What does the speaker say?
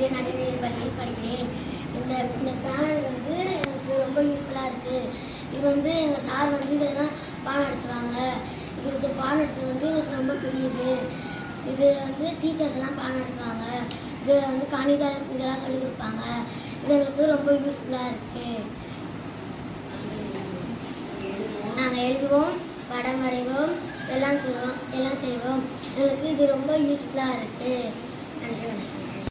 வந்து நடுநிலை பள்ளியில் படிக்கிறேன். இந்த பேனல் வந்து எனக்கு ரொம்ப யூஸ்ஃபுல்லாக இருக்குது. இது வந்து எங்கள் சார் வந்து இதில் தான் பாடம் நடத்துவாங்க. இது பாடம் நடத்துறது வந்து எனக்கு ரொம்ப பிடிக்குது. இது வந்து டீச்சர்ஸ் எல்லாம் பாடம் நடத்துவாங்க. இது வந்து கணிதம் இதெல்லாம் சொல்லிக் கொடுப்பாங்க. இது எங்களுக்கு ரொம்ப யூஸ்ஃபுல்லாக இருக்குது. நாங்கள் எழுதுவோம், படம் வரைவோம், எல்லாம் செய்வோம். எங்களுக்கு இது ரொம்ப யூஸ்ஃபுல்லாக இருக்குது. நன்றி, வணக்கம்.